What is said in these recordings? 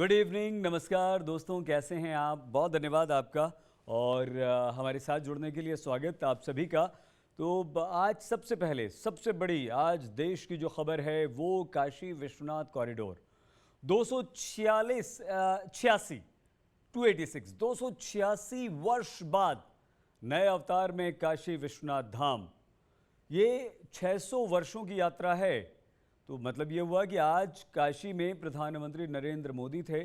Good evening, नमस्कार दोस्तों, कैसे हैं आप? बहुत धन्यवाद आपका और हमारे साथ जुड़ने के लिए स्वागत आप सभी का। तो आज सबसे पहले सबसे बड़ी आज देश की जो खबर है वो काशी विश्वनाथ कॉरिडोर 246 छियासी 286 286 वर्ष बाद नए अवतार में काशी विश्वनाथ धाम। ये 600 वर्षों की यात्रा है। तो मतलब ये हुआ कि आज काशी में प्रधानमंत्री नरेंद्र मोदी थे,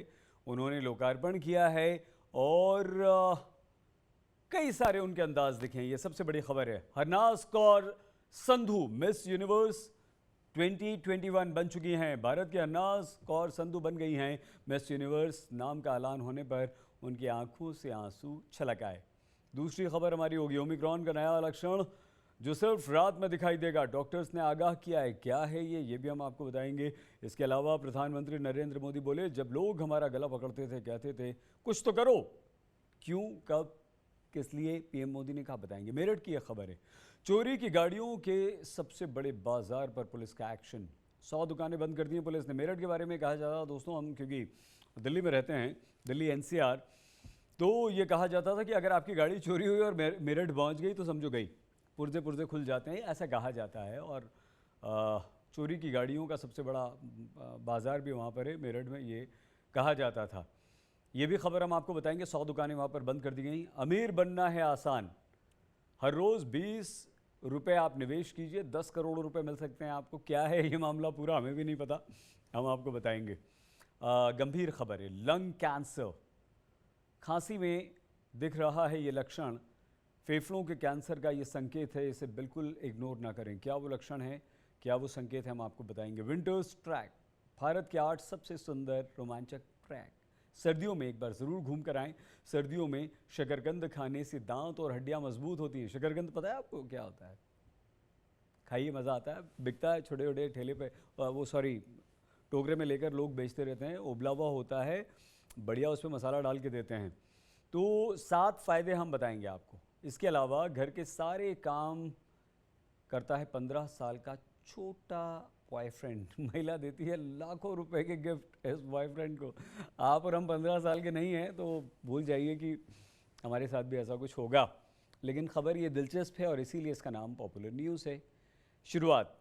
उन्होंने लोकार्पण किया है और कई सारे उनके अंदाज दिखे। ये सबसे बड़ी खबर है। हरनाज कौर संधू मिस यूनिवर्स 2021 बन चुकी हैं। भारत की हरनाज कौर संधू बन गई हैं मिस यूनिवर्स। नाम का ऐलान होने पर उनकी आंखों से आंसू छलक आए। दूसरी खबर हमारी होगी ओमिक्रॉन का नया लक्षण जो सिर्फ रात में दिखाई देगा। डॉक्टर्स ने आगाह किया है। क्या है ये भी हम आपको बताएंगे। इसके अलावा प्रधानमंत्री नरेंद्र मोदी बोले, जब लोग हमारा गला पकड़ते थे कहते थे कुछ तो करो, क्यों, कब, किस लिए, पीएम मोदी ने कहा, बताएंगे। मेरठ की यह खबर है। चोरी की गाड़ियों के सबसे बड़े बाजार पर पुलिस का एक्शन। 100 दुकानें बंद कर दी हैं पुलिस ने। मेरठ के बारे में कहा जाता था दोस्तों, हम क्योंकि दिल्ली में रहते हैं, दिल्ली एनसीआर, तो ये कहा जाता था कि अगर आपकी गाड़ी चोरी हुई और मेरठ पहुंच गई तो समझो गई, पुर्जे पुर्जे खुल जाते हैं, ऐसा कहा जाता है। और चोरी की गाड़ियों का सबसे बड़ा बाज़ार भी वहाँ पर है मेरठ में, ये कहा जाता था। ये भी खबर हम आपको बताएंगे। 100 दुकानें वहाँ पर बंद कर दी गई। अमीर बनना है आसान, हर रोज़ 20 रुपये आप निवेश कीजिए, 10 करोड़ रुपए मिल सकते हैं आपको। क्या है ये मामला पूरा, हमें भी नहीं पता, हम आपको बताएंगे। गंभीर खबर है, लंग कैंसर। खांसी में दिख रहा है ये लक्षण, फेफड़ों के कैंसर का ये संकेत है, इसे बिल्कुल इग्नोर ना करें। क्या वो लक्षण है, क्या वो संकेत है, हम आपको बताएंगे। विंटर्स ट्रैक, भारत के 8 सबसे सुंदर रोमांचक ट्रैक। सर्दियों में एक बार ज़रूर घूम कर आएँ। सर्दियों में शकरकंद खाने से दांत और हड्डियां मजबूत होती हैं। शकरकंद पता है आपको क्या होता है? खाइए, मज़ा आता है। बिकता है छोटे छोटे ठेले पे, टोकरे में लेकर लोग बेचते रहते हैं। उबला हुआ होता है, बढ़िया, उसमें मसाला डाल के देते हैं। तो 7 फ़ायदे हम बताएंगे आपको। इसके अलावा घर के सारे काम करता है 15 साल का छोटा बॉयफ्रेंड। महिला देती है लाखों रुपए के गिफ्ट इस बॉयफ्रेंड को। आप और हम 15 साल के नहीं हैं तो भूल जाइए कि हमारे साथ भी ऐसा कुछ होगा। लेकिन खबर ये दिलचस्प है और इसीलिए इसका नाम पॉपुलर न्यूज़ है। शुरुआत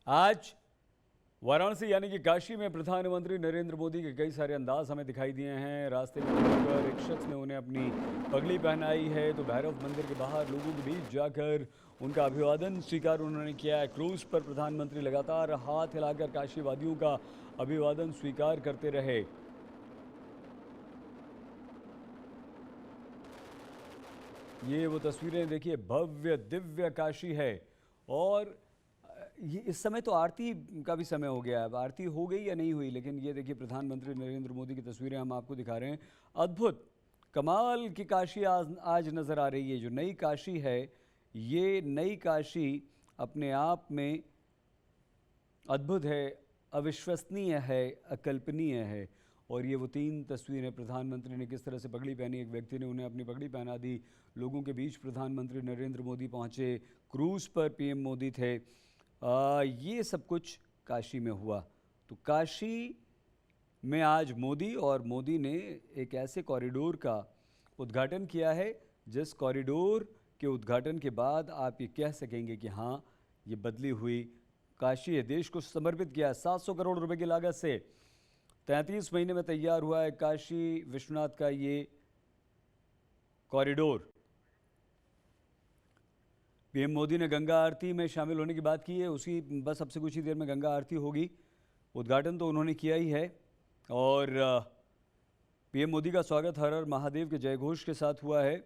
आज वाराणसी यानी कि काशी में प्रधानमंत्री नरेंद्र मोदी के कई सारे अंदाज हमें दिखाई दिए हैं। रास्ते में रुककर एक शख्स ने उन्हें अपनी पगड़ी पहनाई है, तो भैरव मंदिर के बाहर लोगों के बीच जाकर उनका अभिवादन स्वीकार उन्होंने किया है। क्रूज पर प्रधानमंत्री लगातार हाथ हिलाकर काशीवादियों का अभिवादन स्वीकार करते रहे। ये वो तस्वीरें देखिए, भव्य दिव्य काशी है। और ये इस समय तो आरती का भी समय हो गया है। अब आरती हो गई या नहीं हुई, लेकिन ये देखिए प्रधानमंत्री नरेंद्र मोदी की तस्वीरें हम आपको दिखा रहे हैं। अद्भुत कमाल की काशी आज नज़र आ रही है। जो नई काशी है, ये नई काशी अपने आप में अद्भुत है, अविश्वसनीय है, अकल्पनीय है। और ये वो 3 तस्वीरें, प्रधानमंत्री ने किस तरह से पगड़ी पहनी, एक व्यक्ति ने उन्हें अपनी पगड़ी पहना दी, लोगों के बीच प्रधानमंत्री नरेंद्र मोदी पहुँचे, क्रूज़ पर पीएम मोदी थे। ये सब कुछ काशी में हुआ। तो काशी में आज मोदी और मोदी ने एक ऐसे कॉरिडोर का उद्घाटन किया है जिस कॉरिडोर के उद्घाटन के बाद आप ये कह सकेंगे कि हाँ, ये बदली हुई काशी है। देश को समर्पित किया 700 करोड़ रुपए की लागत से 33 महीने में तैयार हुआ है काशी विश्वनाथ का ये कॉरिडोर। पीएम मोदी ने गंगा आरती में शामिल होने की बात की है, उसी बस अब से कुछ ही देर में गंगा आरती होगी। उद्घाटन तो उन्होंने किया ही है और पीएम मोदी का स्वागत हर हर महादेव के जयघोष के साथ हुआ है।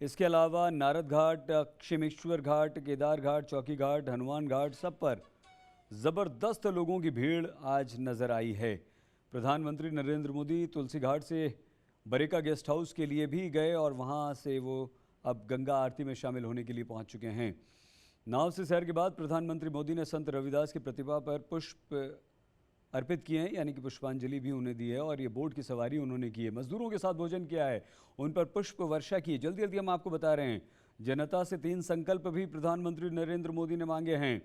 इसके अलावा नारद घाट, क्षिमेश्वर घाट, केदार घाट, चौकी घाट, हनुमान घाट, सब पर ज़बरदस्त लोगों की भीड़ आज नज़र आई है। प्रधानमंत्री नरेंद्र मोदी तुलसी घाट से बरेका गेस्ट हाउस के लिए भी गए और वहाँ से वो अब गंगा आरती में शामिल होने के लिए पहुंच चुके हैं। नाव से सैर के बाद प्रधानमंत्री मोदी ने संत रविदास की प्रतिमा पर पुष्प अर्पित किए हैं, यानी कि पुष्पांजलि भी उन्हें दी है। और ये बोट की सवारी उन्होंने की है, मजदूरों के साथ भोजन किया है, उन पर पुष्प वर्षा की। जल्दी जल्दी हम आपको बता रहे हैं, जनता से 3 संकल्प भी प्रधानमंत्री नरेंद्र मोदी ने मांगे हैं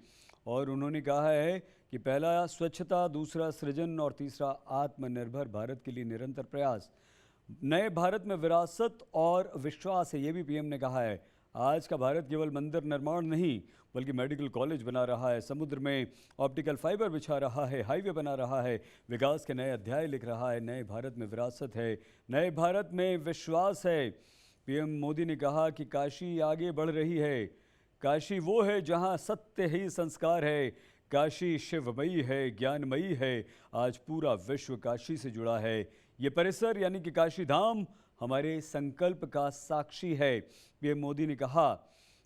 और उन्होंने कहा है कि पहला स्वच्छता, दूसरा सृजन और तीसरा आत्मनिर्भर भारत के लिए निरंतर प्रयास। नए भारत में विरासत और विश्वास है, ये भी पीएम ने कहा है। आज का भारत केवल मंदिर निर्माण नहीं बल्कि मेडिकल कॉलेज बना रहा है, समुद्र में ऑप्टिकल फाइबर बिछा रहा है, हाईवे बना रहा है, विकास के नए अध्याय लिख रहा है। नए भारत में विरासत है, नए भारत में विश्वास है। पीएम मोदी ने कहा कि काशी आगे बढ़ रही है। काशी वो है जहां सत्य ही संस्कार है। काशी शिवमयी है, ज्ञानमयी है। आज पूरा विश्व काशी से जुड़ा है। ये परिसर यानी कि काशी धाम हमारे संकल्प का साक्षी है। पीएम मोदी ने कहा,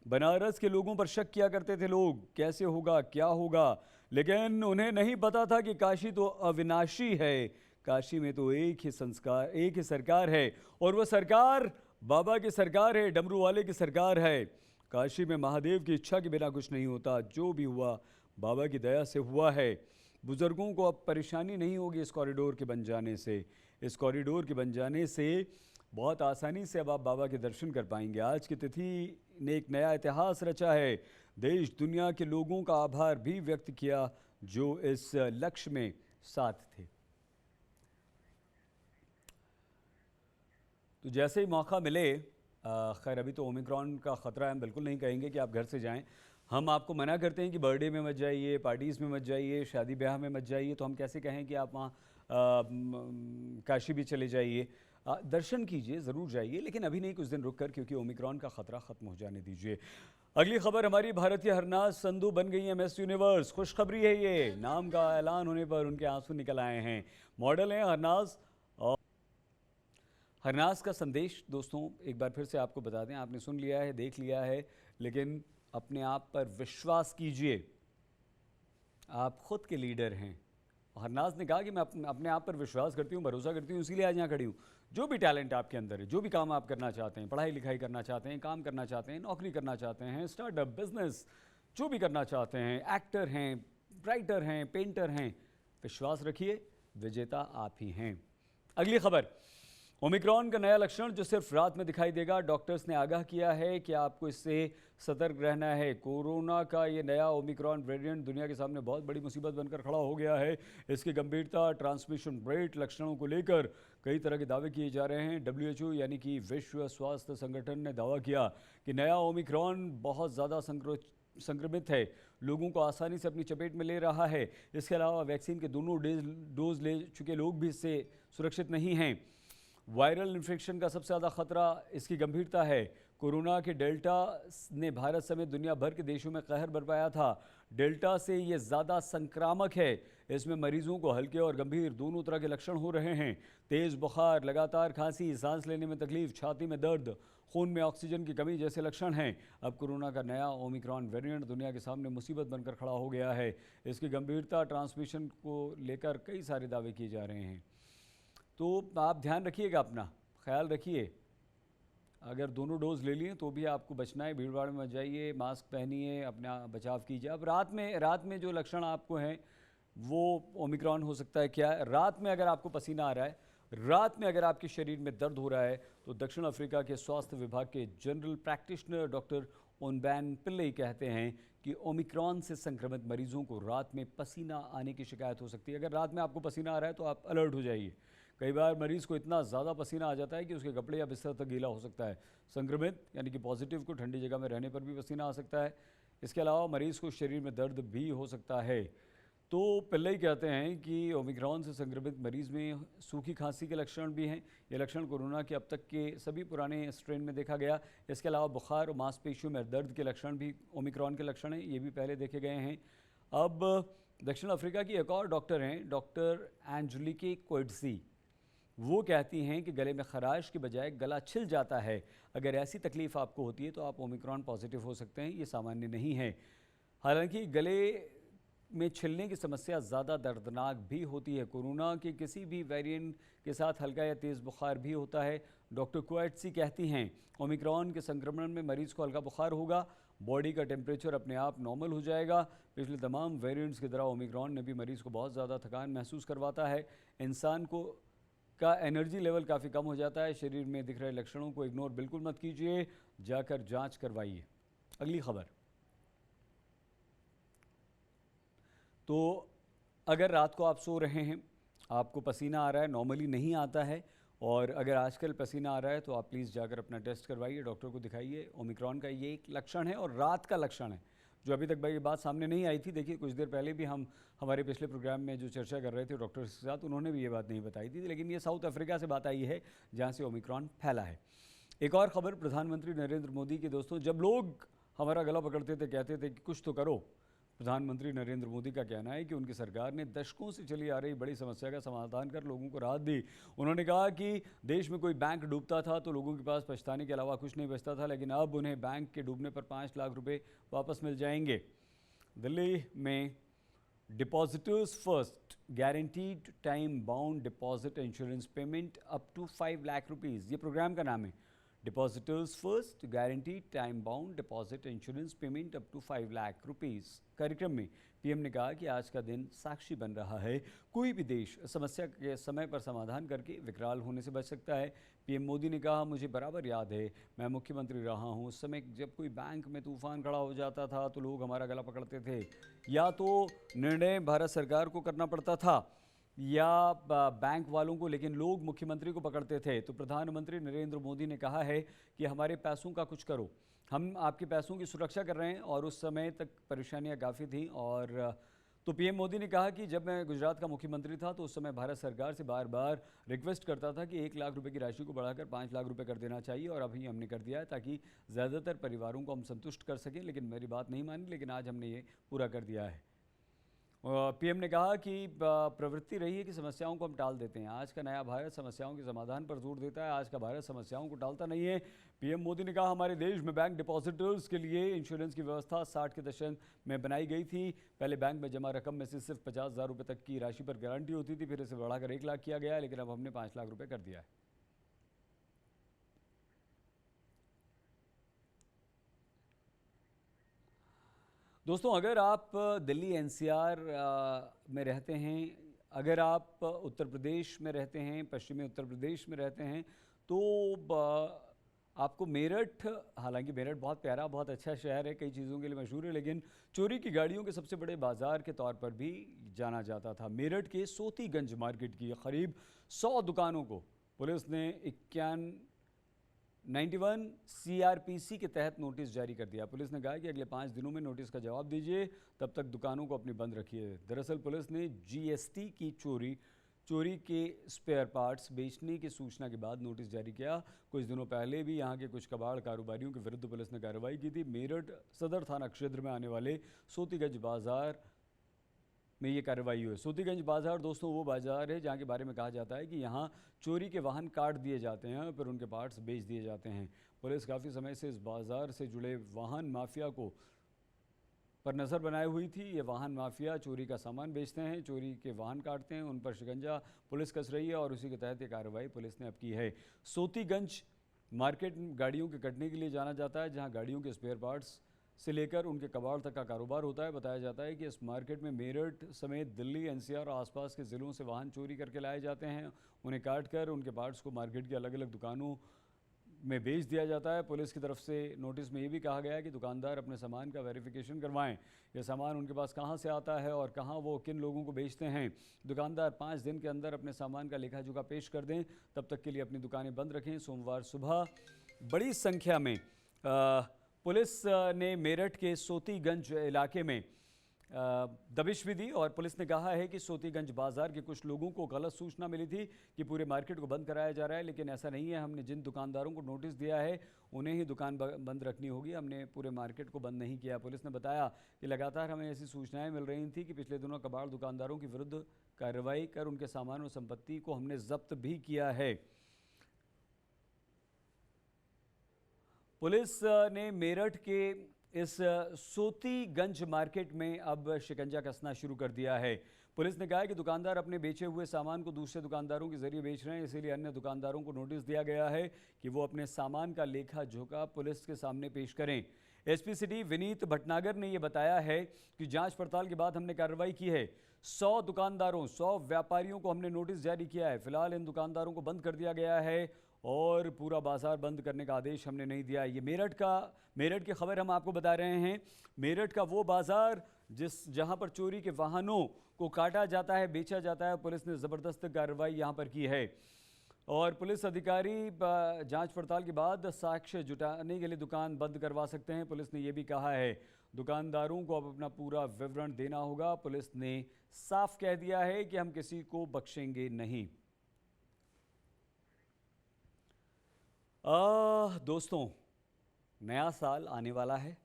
बनारस के लोगों पर शक किया करते थे लोग, कैसे होगा, क्या होगा, लेकिन उन्हें नहीं पता था कि काशी तो अविनाशी है। काशी में तो एक ही संस्कार, एक ही सरकार है, और वह सरकार बाबा की सरकार है, डमरू वाले की सरकार है। काशी में महादेव की इच्छा के बिना कुछ नहीं होता। जो भी हुआ बाबा की दया से हुआ है। बुजुर्गों को अब परेशानी नहीं होगी इस कॉरिडोर के बन जाने से। इस कॉरिडोर के बन जाने से बहुत आसानी से अब आप बाबा के दर्शन कर पाएंगे। आज की तिथि ने एक नया इतिहास रचा है। देश दुनिया के लोगों का आभार भी व्यक्त किया जो इस लक्ष्य में साथ थे। तो जैसे ही मौका मिले, खैर अभी तो ओमिक्रॉन का ख़तरा है, हम बिल्कुल नहीं कहेंगे कि आप घर से जाएं। हम आपको मना करते हैं कि बर्थडे में मत जाइए, पार्टीज़ में मत जाइए, शादी ब्याह में मत जाइए। तो हम कैसे कहें कि आप वहाँ काशी भी चले जाइए, दर्शन कीजिए, ज़रूर जाइए, लेकिन अभी नहीं, कुछ दिन रुक कर, क्योंकि ओमिक्रॉन का ख़तरा ख़त्म हो जाने दीजिए। अगली खबर हमारी, भारतीय हरनाज संधू बन गई है मिस यूनिवर्स। खुशखबरी है ये, नाम का ऐलान होने पर उनके आंसू निकल आए हैं। मॉडल हैं हरनाज। और हरनाज का संदेश दोस्तों एक बार फिर से आपको बता दें, आपने सुन लिया है, देख लिया है, लेकिन अपने आप पर विश्वास कीजिए। आप खुद के लीडर हैं। हरनाज ने कहा कि मैं अपने आप पर विश्वास करती हूँ, भरोसा करती हूँ, इसीलिए आज यहाँ खड़ी हूँ। जो भी टैलेंट आपके अंदर है, जो भी काम आप करना चाहते हैं, पढ़ाई लिखाई करना चाहते हैं, काम करना चाहते हैं, नौकरी करना चाहते हैं, स्टार्टअप, बिजनेस, जो भी करना चाहते हैं, एक्टर हैं, राइटर हैं, पेंटर हैं, विश्वास रखिए, विजेता आप ही हैं। अगली खबर, ओमिक्रॉन का नया लक्षण जो सिर्फ रात में दिखाई देगा। डॉक्टर्स ने आगाह किया है कि आपको इससे सतर्क रहना है। कोरोना का ये नया ओमिक्रॉन वेरिएंट दुनिया के सामने बहुत बड़ी मुसीबत बनकर खड़ा हो गया है। इसकी गंभीरता, ट्रांसमिशन रेट, लक्षणों को लेकर कई तरह के दावे किए जा रहे हैं। WHO यानी कि विश्व स्वास्थ्य संगठन ने दावा किया कि नया ओमिक्रॉन बहुत ज़्यादा संक्रमित है, लोगों को आसानी से अपनी चपेट में ले रहा है। इसके अलावा वैक्सीन के दोनों डोज ले चुके लोग भी इससे सुरक्षित नहीं हैं। वायरल इन्फेक्शन का सबसे ज़्यादा खतरा इसकी गंभीरता है। कोरोना के डेल्टा ने भारत समेत दुनिया भर के देशों में कहर बरपाया था। डेल्टा से ये ज़्यादा संक्रामक है। इसमें मरीजों को हल्के और गंभीर दोनों तरह के लक्षण हो रहे हैं। तेज़ बुखार, लगातार खांसी, सांस लेने में तकलीफ, छाती में दर्द, खून में ऑक्सीजन की कमी जैसे लक्षण हैं। अब कोरोना का नया ओमिक्रॉन वेरिएंट दुनिया के सामने मुसीबत बनकर खड़ा हो गया है। इसकी गंभीरता, ट्रांसमिशन को लेकर कई सारे दावे किए जा रहे हैं। तो आप ध्यान रखिएगा, अपना ख्याल रखिए। अगर दोनों डोज ले लिए तो भी आपको बचना है, भीड़ भाड़ में मत जाइए, मास्क पहनिए, अपना बचाव कीजिए। अब रात में जो लक्षण आपको हैं वो ओमिक्रॉन हो सकता है। क्या रात में अगर आपको पसीना आ रहा है, रात में अगर आपके शरीर में दर्द हो रहा है, तो दक्षिण अफ्रीका के स्वास्थ्य विभाग के जनरल प्रैक्टिशनर डॉक्टर ओनबैन पिल्ले कहते हैं कि ओमिक्रॉन से संक्रमित मरीजों को रात में पसीना आने की शिकायत हो सकती है। अगर रात में आपको पसीना आ रहा है तो आप अलर्ट हो जाइए। कई बार मरीज़ को इतना ज़्यादा पसीना आ जाता है कि उसके कपड़े या बिस्तर तक गीला हो सकता है। संक्रमित यानी कि पॉजिटिव को ठंडी जगह में रहने पर भी पसीना आ सकता है। इसके अलावा मरीज़ को शरीर में दर्द भी हो सकता है। तो पिल्ले ही कहते हैं कि ओमिक्रॉन से संक्रमित मरीज़ में सूखी खांसी के लक्षण भी हैं। ये लक्षण कोरोना के अब तक के सभी पुराने स्ट्रेन में देखा गया। इसके अलावा बुखार और मांसपेशियों में दर्द के लक्षण भी ओमिक्रॉन के लक्षण हैं, ये भी पहले देखे गए हैं। अब दक्षिण अफ्रीका की एक और डॉक्टर हैं, डॉक्टर एंजेलिके कोएट्ज़ी। वो कहती हैं कि गले में खराश के बजाय गला छिल जाता है। अगर ऐसी तकलीफ़ आपको होती है तो आप ओमिक्रॉन पॉजिटिव हो सकते हैं, ये सामान्य नहीं है। हालांकि गले में छिलने की समस्या ज़्यादा दर्दनाक भी होती है। कोरोना के किसी भी वेरिएंट के साथ हल्का या तेज़ बुखार भी होता है। डॉक्टर कोएट्ज़ी कहती हैं ओमिक्रॉन के संक्रमण में मरीज़ को हल्का बुखार होगा, बॉडी का टेम्परेचर अपने आप नॉर्मल हो जाएगा। पिछले तमाम वेरिएंट्स की तरह ओमिक्रॉन ने भी मरीज़ को बहुत ज़्यादा थकान महसूस करवाता है। इंसान का एनर्जी लेवल काफ़ी कम हो जाता है। शरीर में दिख रहे लक्षणों को इग्नोर बिल्कुल मत कीजिए, जाकर जांच करवाइए। अगली खबर, तो अगर रात को आप सो रहे हैं, आपको पसीना आ रहा है, नॉर्मली नहीं आता है, और अगर आजकल पसीना आ रहा है तो आप प्लीज़ जाकर अपना टेस्ट करवाइए, डॉक्टर को दिखाइए। ओमिक्रॉन का ये एक लक्षण है और रात का लक्षण है, जो अभी तक भाई ये बात सामने नहीं आई थी। देखिए कुछ देर पहले भी हम हमारे पिछले प्रोग्राम में जो चर्चा कर रहे थे डॉक्टर्स के साथ, उन्होंने भी ये बात नहीं बताई थी, लेकिन ये साउथ अफ्रीका से बात आई है जहाँ से ओमिक्रॉन फैला है। एक और खबर, प्रधानमंत्री नरेंद्र मोदी की दोस्तों, जब लोग हमारा गला पकड़ते थे, कहते थे कि कुछ तो करो, प्रधानमंत्री नरेंद्र मोदी का कहना है कि उनकी सरकार ने दशकों से चली आ रही बड़ी समस्या का समाधान कर लोगों को राहत दी। उन्होंने कहा कि देश में कोई बैंक डूबता था तो लोगों के पास पछताने के अलावा कुछ नहीं बचता था, लेकिन अब उन्हें बैंक के डूबने पर 5 लाख रुपए वापस मिल जाएंगे। दिल्ली में depositors first guaranteed time bound deposit insurance payment up to 5 lakh rupees, ये प्रोग्राम का नाम है। Depositors first guaranteed time bound deposit insurance payment up to 5 lakh rupees कार्यक्रम में पीएम ने कहा कि आज का दिन साक्षी बन रहा है, कोई भी देश समस्या के समय पर समाधान करके विकराल होने से बच सकता है। पीएम मोदी ने कहा, मुझे बराबर याद है, मैं मुख्यमंत्री रहा हूँ, उस समय जब कोई बैंक में तूफान खड़ा हो जाता था तो लोग हमारा गला पकड़ते थे, या तो निर्णय भारत सरकार को करना पड़ता था या बैंक वालों को, लेकिन लोग मुख्यमंत्री को पकड़ते थे। तो प्रधानमंत्री नरेंद्र मोदी ने कहा है कि हमारे पैसों का कुछ करो, हम आपके पैसों की सुरक्षा कर रहे हैं, और उस समय तक परेशानियां काफ़ी थीं। और तो पीएम मोदी ने कहा कि जब मैं गुजरात का मुख्यमंत्री था तो उस समय भारत सरकार से बार बार रिक्वेस्ट करता था कि 1 लाख रुपए की राशि को बढ़ाकर 5 लाख रुपए कर देना चाहिए, और अभी हमने कर दिया है ताकि ज़्यादातर परिवारों को हम संतुष्ट कर सकें, लेकिन मेरी बात नहीं मानी, लेकिन आज हमने ये पूरा कर दिया है। पीएम ने कहा कि प्रवृत्ति रही है कि समस्याओं को हम टाल देते हैं, आज का नया भारत समस्याओं के समाधान पर जोर देता है, आज का भारत समस्याओं को टालता नहीं है। पीएम मोदी ने कहा, हमारे देश में बैंक डिपॉजिटर्स के लिए इंश्योरेंस की व्यवस्था 60 के दशक में बनाई गई थी। पहले बैंक में जमा रकम में से सिर्फ 50,000 रुपये तक की राशि पर गारंटी होती थी, फिर इसे बढ़ाकर 1 लाख किया गया है, लेकिन अब हमने 5 लाख रुपये कर दिया है। दोस्तों, अगर आप दिल्ली एनसीआर में रहते हैं, अगर आप उत्तर प्रदेश में रहते हैं, पश्चिमी उत्तर प्रदेश में रहते हैं, तो आपको मेरठ, हालांकि मेरठ बहुत प्यारा, बहुत अच्छा शहर है, कई चीज़ों के लिए मशहूर है, लेकिन चोरी की गाड़ियों के सबसे बड़े बाज़ार के तौर पर भी जाना जाता था। मेरठ के सोतीगंज मार्केट की करीब 100 दुकानों को पुलिस ने 91 सीआरपीसी के तहत नोटिस जारी कर दिया। पुलिस ने कहा कि अगले 5 दिनों में नोटिस का जवाब दीजिए, तब तक दुकानों को अपनी बंद रखिए। दरअसल पुलिस ने जीएसटी की चोरी के स्पेयर पार्ट्स बेचने की सूचना के बाद नोटिस जारी किया। कुछ दिनों पहले भी यहाँ के कुछ कबाड़ कारोबारियों के विरुद्ध पुलिस ने कार्रवाई की थी। मेरठ सदर थाना क्षेत्र में आने वाले सोतीगंज बाजार में ये कार्रवाई हुई। सोतीगंज बाजार दोस्तों वो बाजार है जहाँ के बारे में कहा जाता है कि यहाँ चोरी के वाहन काट दिए जाते हैं, फिर उनके पार्ट्स बेच दिए जाते हैं। पुलिस काफ़ी समय से इस बाजार से जुड़े वाहन माफिया को पर नज़र बनाए हुई थी। ये वाहन माफिया चोरी का सामान बेचते हैं, चोरी के वाहन काटते हैं, उन पर शिकंजा पुलिस कस रही है, और उसी के तहत ये कार्रवाई पुलिस ने अब की है। सोतीगंज मार्केट गाड़ियों के कटने के लिए जाना जाता है, जहाँ गाड़ियों के स्पेयर पार्ट्स से लेकर उनके कबाड़ तक का कारोबार होता है। बताया जाता है कि इस मार्केट में मेरठ समेत दिल्ली, एनसीआर और आसपास के ज़िलों से वाहन चोरी करके लाए जाते हैं, उन्हें काट कर उनके पार्ट्स को मार्केट की अलग अलग दुकानों में बेच दिया जाता है। पुलिस की तरफ से नोटिस में ये भी कहा गया है कि दुकानदार अपने सामान का वेरिफिकेशन करवाएं, यह सामान उनके पास कहां से आता है और कहां वो किन लोगों को बेचते हैं। दुकानदार 5 दिन के अंदर अपने सामान का लेखा जोखा पेश कर दें, तब तक के लिए अपनी दुकानें बंद रखें। सोमवार सुबह बड़ी संख्या में पुलिस ने मेरठ के सोतीगंज इलाके में दबिश भी दी, और पुलिस ने कहा है कि सोतीगंज बाजार के कुछ लोगों को गलत सूचना मिली थी कि पूरे मार्केट को बंद कराया जा रहा है, लेकिन ऐसा नहीं है। हमने जिन दुकानदारों को नोटिस दिया है उन्हें ही दुकान बंद रखनी होगी, हमने पूरे मार्केट को बंद नहीं किया। पुलिस ने बताया कि लगातार हमें ऐसी सूचनाएं मिल रही थी कि पिछले दिनों कबाड़ दुकानदारों के विरुद्ध कार्रवाई कर उनके सामान और संपत्ति को हमने जब्त भी किया है। पुलिस ने मेरठ के इस सोतीगंज मार्केट में अब शिकंजा कसना शुरू कर दिया है। पुलिस ने कहा है कि दुकानदार अपने बेचे हुए सामान को दूसरे दुकानदारों के जरिए बेच रहे हैं, इसीलिए अन्य दुकानदारों को नोटिस दिया गया है कि वो अपने सामान का लेखा जोखा पुलिस के सामने पेश करें। एसपी सिटी विनीत भटनागर ने यह बताया है कि जांच पड़ताल के बाद हमने कार्रवाई की है। 100 दुकानदारों, 100 व्यापारियों को हमने नोटिस जारी किया है। फिलहाल इन दुकानदारों को बंद कर दिया गया है और पूरा बाजार बंद करने का आदेश हमने नहीं दिया। ये मेरठ की खबर हम आपको बता रहे हैं। मेरठ का वो बाजार जहां पर चोरी के वाहनों को काटा जाता है, बेचा जाता है, पुलिस ने ज़बरदस्त कार्रवाई यहां पर की है। और पुलिस अधिकारी जांच पड़ताल के बाद साक्ष्य जुटाने के लिए दुकान बंद करवा सकते हैं। पुलिस ने यह भी कहा है दुकानदारों को अब अपना पूरा विवरण देना होगा। पुलिस ने साफ कह दिया है कि हम किसी को बख्शेंगे नहीं। दोस्तों, नया साल आने वाला है,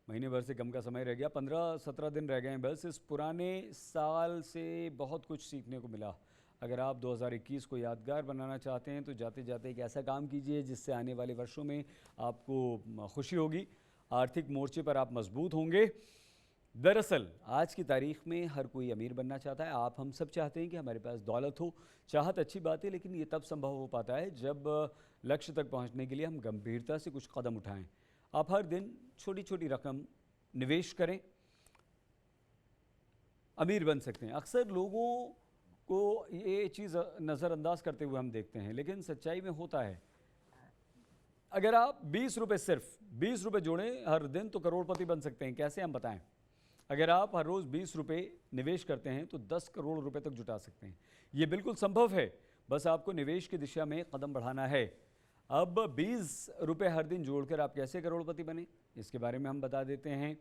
महीने भर से कम का समय रह गया, 15-17 दिन रह गए हैं बस। इस पुराने साल से बहुत कुछ सीखने को मिला। अगर आप 2021 को यादगार बनाना चाहते हैं तो जाते जाते एक ऐसा काम कीजिए जिससे आने वाले वर्षों में आपको खुशी होगी, आर्थिक मोर्चे पर आप मजबूत होंगे। दरअसल आज की तारीख में हर कोई अमीर बनना चाहता है। आप हम सब चाहते हैं कि हमारे पास दौलत हो। चाहत अच्छी बात है, लेकिन ये तब संभव हो पाता है जब लक्ष्य तक पहुंचने के लिए हम गंभीरता से कुछ कदम उठाएं। आप हर दिन छोटी छोटी रकम निवेश करें, अमीर बन सकते हैं। अक्सर लोगों को ये चीज़ नज़रअंदाज करते हुए हम देखते हैं, लेकिन सच्चाई में होता है। अगर आप 20 रुपये, सिर्फ 20 रुपये जोड़ें हर दिन तो करोड़पति बन सकते हैं। कैसे, हम बताएं। अगर आप हर रोज़ 20 रुपये निवेश करते हैं तो 10 करोड़ रुपए तक जुटा सकते हैं। ये बिल्कुल संभव है, बस आपको निवेश की दिशा में कदम बढ़ाना है। अब 20 रुपये हर दिन जोड़कर आप कैसे करोड़पति बने, इसके बारे में हम बता देते हैं।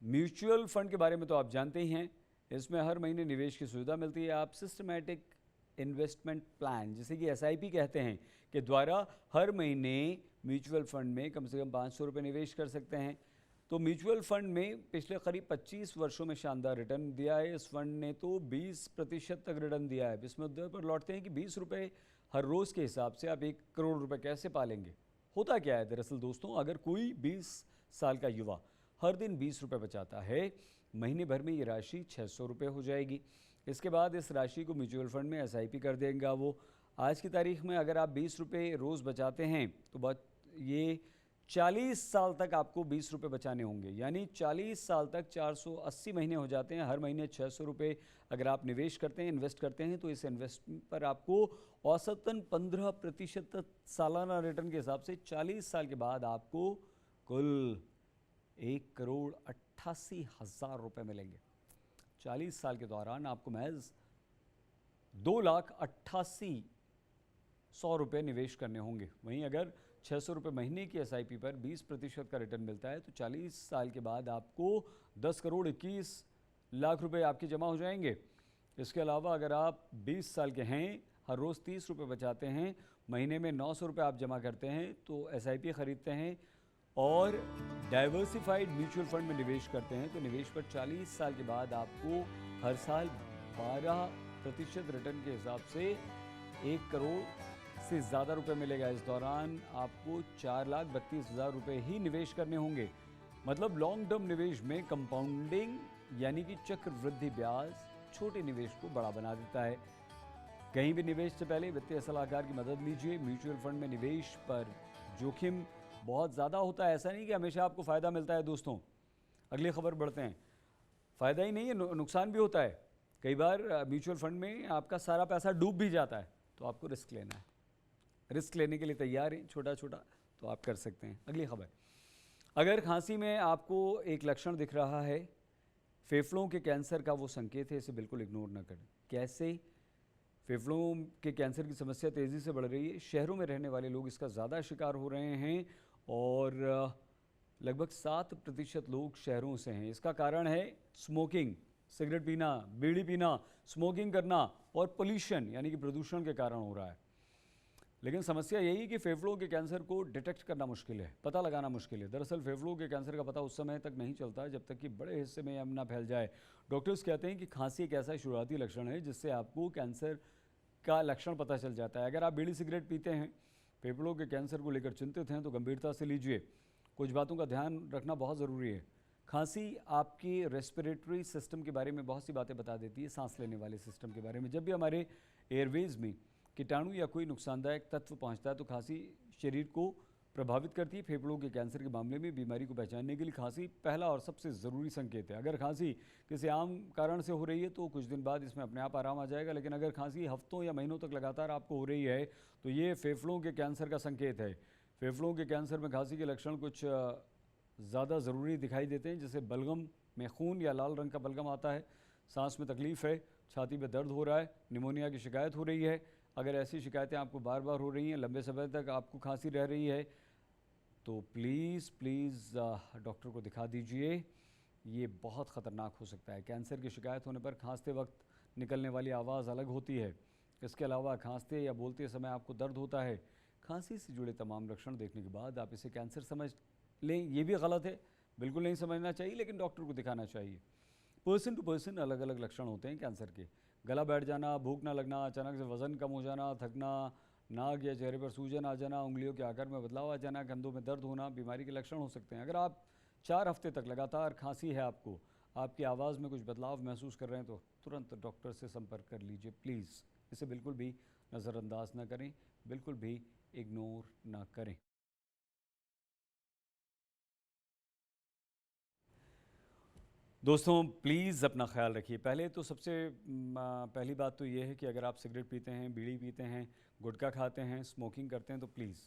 म्यूचुअल फंड के बारे में तो आप जानते ही हैं। इसमें हर महीने निवेश की सुविधा मिलती है। आप सिस्टमैटिक इन्वेस्टमेंट प्लान, जिसे कि SIP कहते हैं, के द्वारा हर महीने म्यूचुअल फंड में कम से कम 500 रुपये निवेश कर सकते हैं। तो म्यूचुअल फंड में पिछले करीब 25 वर्षों में शानदार रिटर्न दिया है। इस फंड ने तो 20% तक रिटर्न दिया है। इस मुद्दे पर लौटते हैं कि 20 रुपये हर रोज़ के हिसाब से आप 1 करोड़ रुपए कैसे पालेंगे। होता क्या है दरअसल दोस्तों, अगर कोई 20 साल का युवा हर दिन 20 रुपये बचाता है, महीने भर में ये राशि 600 रुपये हो जाएगी। इसके बाद इस राशि को म्यूचुअल फंड में SIP कर देगा वो। आज की तारीख में अगर आप 20 रुपये रोज़ बचाते हैं तो ये 40 साल तक आपको 20 रुपये बचाने होंगे, यानी 40 साल तक 480 महीने हो जाते हैं। हर महीने 600 रुपये अगर आप निवेश करते हैं, इन्वेस्ट करते हैं, तो इस इन्वेस्टमेंट पर आपको औसतन 15% सालाना रिटर्न के हिसाब से 40 साल के बाद आपको कुल 1,88,000 रुपये मिलेंगे। 40 साल के दौरान आपको महज 2,88,100 रुपये निवेश करने होंगे। वहीं अगर 600 रुपये महीने की SIP पर 20% का रिटर्न मिलता है तो 40 साल के बाद आपको 10,21,00,000 रुपये आपके जमा हो जाएंगे। इसके अलावा अगर आप 20 साल के हैं, हर रोज़ 30 रुपये बचाते हैं, महीने में 900 रुपये आप जमा करते हैं, तो SIP ख़रीदते हैं और डाइवर्सिफाइड म्यूचुअल फंड में निवेश करते हैं, तो निवेश पर 40 साल के बाद आपको हर साल 12% रिटर्न के हिसाब से 1 करोड़ से ज़्यादा रुपए मिलेगा। इस दौरान आपको 4,32,000 रुपये ही निवेश करने होंगे। मतलब लॉन्ग टर्म निवेश में कंपाउंडिंग यानी कि चक्रवृद्धि ब्याज छोटे निवेश को बड़ा बना देता है। कहीं भी निवेश से पहले वित्तीय सलाहकार की मदद लीजिए। म्यूचुअल फंड में निवेश पर जोखिम बहुत ज़्यादा होता है। ऐसा नहीं कि हमेशा आपको फ़ायदा मिलता है दोस्तों। अगली खबर बढ़ते हैं। फ़ायदा ही नहीं है, नुकसान भी होता है। कई बार म्यूचुअल फंड में आपका सारा पैसा डूब भी जाता है, तो आपको रिस्क लेना है। रिस्क लेने के लिए तैयार हैं, छोटा छोटा तो आप कर सकते हैं। अगली खबर, अगर खांसी में आपको एक लक्षण दिख रहा है, फेफड़ों के कैंसर का वो संकेत है, इसे बिल्कुल इग्नोर ना करें। कैसे? फेफड़ों के कैंसर की समस्या तेज़ी से बढ़ रही है। शहरों में रहने वाले लोग इसका ज़्यादा शिकार हो रहे हैं और लगभग 7% लोग शहरों से हैं। इसका कारण है स्मोकिंग, सिगरेट पीना, बीड़ी पीना, स्मोकिंग करना और पोल्यूशन यानी कि प्रदूषण के कारण हो रहा है। लेकिन समस्या यही है कि फेफड़ों के कैंसर को डिटेक्ट करना मुश्किल है, पता लगाना मुश्किल है। दरअसल फेफड़ों के कैंसर का पता उस समय तक नहीं चलता जब तक कि बड़े हिस्से में यह ना फैल जाए। डॉक्टर्स कहते हैं कि खांसी एक ऐसा शुरुआती लक्षण है जिससे आपको कैंसर का लक्षण पता चल जाता है। अगर आप बीड़ी सिगरेट पीते हैं, फेफड़ों के कैंसर को लेकर चिंतित हैं, तो गंभीरता से लीजिए। कुछ बातों का ध्यान रखना बहुत ज़रूरी है। खांसी आपकी रेस्पिरेटरी सिस्टम के बारे में बहुत सी बातें बता देती है, सांस लेने वाले सिस्टम के बारे में। जब भी हमारे एयरवेज में कीटाणु या कोई नुकसानदायक तत्व पहुंचता है तो खांसी शरीर को प्रभावित करती है। फेफड़ों के कैंसर के मामले में बीमारी को पहचानने के लिए खांसी पहला और सबसे ज़रूरी संकेत है। अगर खांसी किसी आम कारण से हो रही है तो कुछ दिन बाद इसमें अपने आप आराम आ जाएगा, लेकिन अगर खांसी हफ्तों या महीनों तक लगातार आपको हो रही है तो ये फेफड़ों के कैंसर का संकेत है। फेफड़ों के कैंसर में खांसी के लक्षण कुछ ज़्यादा ज़रूरी दिखाई देते हैं, जैसे बलगम में खून या लाल रंग का बलगम आता है, सांस में तकलीफ़ है, छाती में दर्द हो रहा है, निमोनिया की शिकायत हो रही है। अगर ऐसी शिकायतें आपको बार बार हो रही हैं, लंबे समय तक आपको खांसी रह रही है, तो प्लीज़ प्लीज़ डॉक्टर को दिखा दीजिए। ये बहुत ख़तरनाक हो सकता है। कैंसर की शिकायत होने पर खांसते वक्त निकलने वाली आवाज़ अलग होती है। इसके अलावा खांसते या बोलते समय आपको दर्द होता है। खांसी से जुड़े तमाम लक्षण देखने के बाद आप इसे कैंसर समझ लें, ये भी गलत है, बिल्कुल नहीं समझना चाहिए, लेकिन डॉक्टर को दिखाना चाहिए। पर्सन टू पर्सन अलग अलग लक्षण होते हैं कैंसर के। गला बैठ जाना, भूख ना लगना, अचानक से वज़न कम हो जाना, थकना, नाक या चेहरे पर सूजन आ जाना, उंगलियों के आकार में बदलाव आ जाना, कंधों में दर्द होना बीमारी के लक्षण हो सकते हैं। अगर आप 4 हफ्ते तक लगातार खांसी है, आपकी आवाज़ में कुछ बदलाव महसूस कर रहे हैं, तो तुरंत डॉक्टर से संपर्क कर लीजिए प्लीज़। इसे बिल्कुल भी नज़रअंदाज ना करें, बिल्कुल भी इग्नोर ना करें। दोस्तों प्लीज़ अपना ख्याल रखिए। पहले तो सबसे पहली बात तो ये है कि अगर आप सिगरेट पीते हैं, बीड़ी पीते हैं, गुटखा खाते हैं, स्मोकिंग करते हैं, तो प्लीज़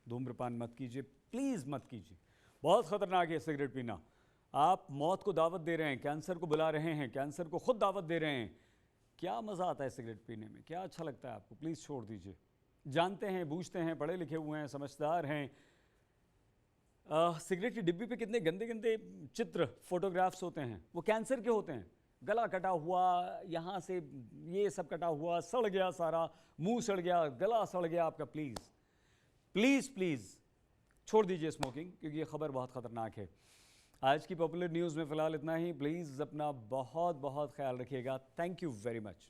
धूम्रपान मत कीजिए, प्लीज़ मत कीजिए। बहुत ख़तरनाक है सिगरेट पीना। आप मौत को दावत दे रहे हैं, कैंसर को बुला रहे हैं, कैंसर को खुद दावत दे रहे हैं। क्या मज़ा आता है सिगरेट पीने में, क्या अच्छा लगता है आपको? प्लीज़ छोड़ दीजिए। जानते हैं, बूझते हैं, पढ़े लिखे हुए हैं, समझदार हैं। सिगरेट की डिब्बी पे कितने गंदे गंदे चित्र, फोटोग्राफ्स होते हैं, वो कैंसर के होते हैं। गला कटा हुआ, यहाँ से ये सब कटा हुआ, सड़ गया सारा, मुंह सड़ गया, गला सड़ गया आपका। प्लीज़ प्लीज़ प्लीज़ छोड़ दीजिए स्मोकिंग, क्योंकि ये खबर बहुत ख़तरनाक है। आज की पॉपुलर न्यूज़ में फ़िलहाल इतना ही। प्लीज़ अपना बहुत बहुत ख्याल रखिएगा। Thank you very much.